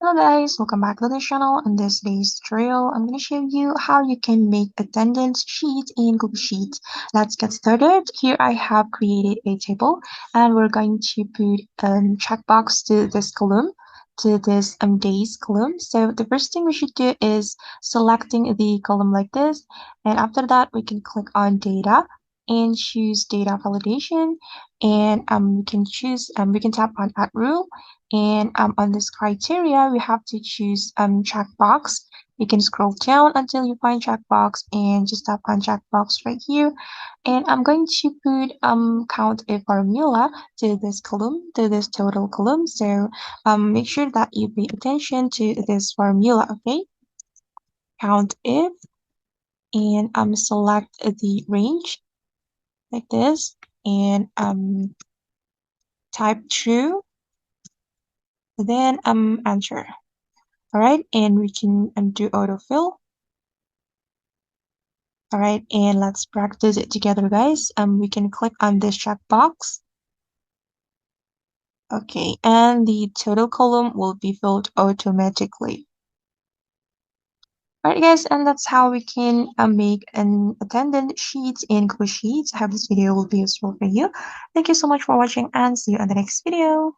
Hello guys, welcome back to the channel. In this day's tutorial, I'm going to show you how you can make attendance sheet in Google Sheets. Let's get started. Here I have created a table and we're going to put a checkbox to this column, to this days column. So the first thing we should do is selecting the column like this. And after that, we can click on data and choose data validation. And we can tap on add rule, and on this criteria, we have to choose checkbox. You can scroll down until you find checkbox and just tap on checkbox right here. And I'm going to put count a formula to this column, to this total column. So make sure that you pay attention to this formula, okay? Count if, and select the range like this, and type true, then enter. All right, and we can do autofill. All right, and let's practice it together, guys. We can click on this checkbox. Okay, and the total column will be filled automatically. All right, guys, and that's how we can make an attendance sheet in Google Sheets. I hope this video will be useful for you. Thank you so much for watching and see you on the next video.